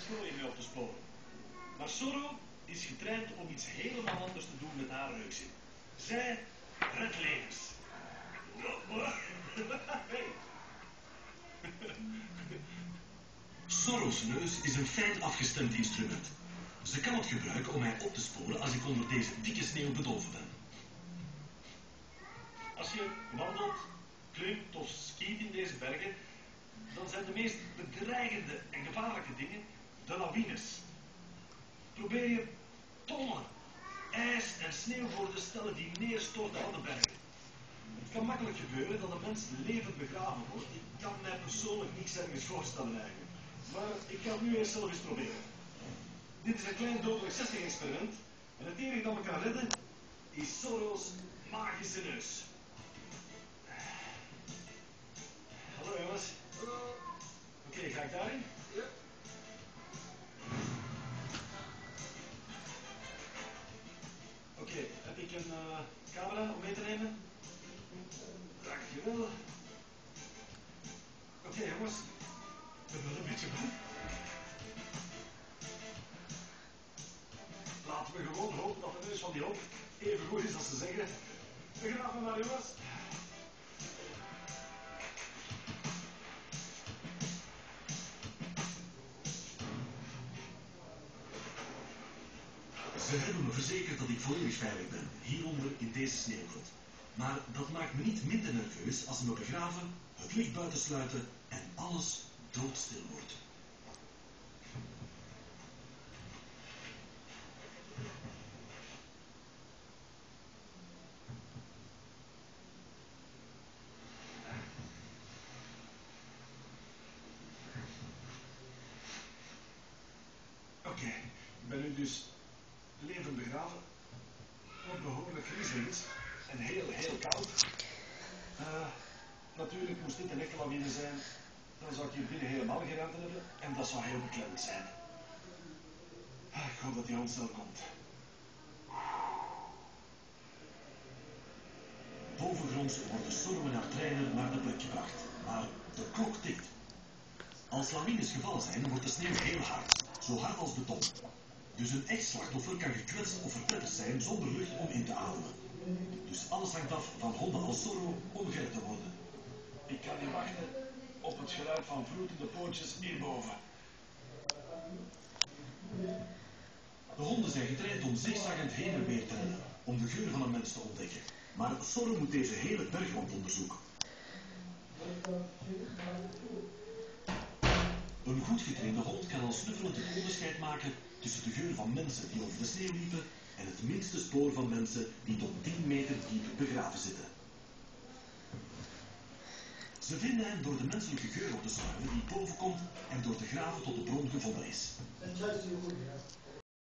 gooien mee op te sporen. Maar Zorro is getraind om iets helemaal anders te doen met haar reukzin. Zij redt levens. Hey. Zorro's neus is een fijn afgestemd instrument. Ze kan het gebruiken om mij op te sporen als ik onder deze dikke sneeuw bedolven ben. Als je wandelt, klimt of skiet in deze bergen, dan zijn de meest bedreigende en gevaarlijke dingen de lawines. Probeer je tonnen ijs en sneeuw voor te stellen die neerstorten van de bergen. Het kan makkelijk gebeuren dat een mens levend begraven wordt. Ik kan mij persoonlijk niks ergens voorstellen eigenlijk. Maar ik ga het nu eerst zelf eens proberen. Dit is een klein dodelijk 60-experiment. En het enige dat me kan redden is Zorro's magische neus. Hallo jongens. Hallo. Oké, ga ik daarin? Ja. Oké, heb ik een camera om mee te nemen? Dankjewel. Oké jongens, ik ben wel een beetje bang. Laten we gewoon hopen dat de neus van die hond even goed is als ze zeggen. Begraaf me maar jongens. Ze hebben me verzekerd dat ik volledig veilig ben, hieronder in deze sneeuwgrot. Maar dat maakt me niet minder nerveus als ze me begraven, het licht buitensluiten en alles doodstil wordt. Oké, ik ben nu dus levend begraven. Wat behoorlijk griezelig is en heel koud. Natuurlijk moest dit een echte lawine zijn. Dan zou ik hier binnen helemaal geen ruimte hebben en dat zou heel beklemmend zijn. Ik hoop dat die hond snel komt. Bovengronds wordt de storm naar trainer naar de plek gebracht, maar de klok tikt. Als lawines gevallen zijn, wordt de sneeuw heel hard, zo hard als beton. Dus een echt slachtoffer kan gekwetst of verpletterd zijn zonder lucht om in te ademen. Dus alles hangt af van honden als Zorro om gered te worden. Ik kan niet wachten op het geluid van vloetende pootjes hierboven. De honden zijn getraind om zigzaggend heen en weer te rennen, om de geur van een mens te ontdekken. Maar Zorro moet deze hele bergwand onderzoeken. Een goed getrainde hond kan al snuffelend het onderscheid maken tussen de geur van mensen die over de sneeuw liepen en het minste spoor van mensen die tot 10 meter diep begraven zitten. Ze vinden hen door de menselijke geur op te snuiven die boven komt en door te graven tot de bron gevonden is. En juist heel goed, ja.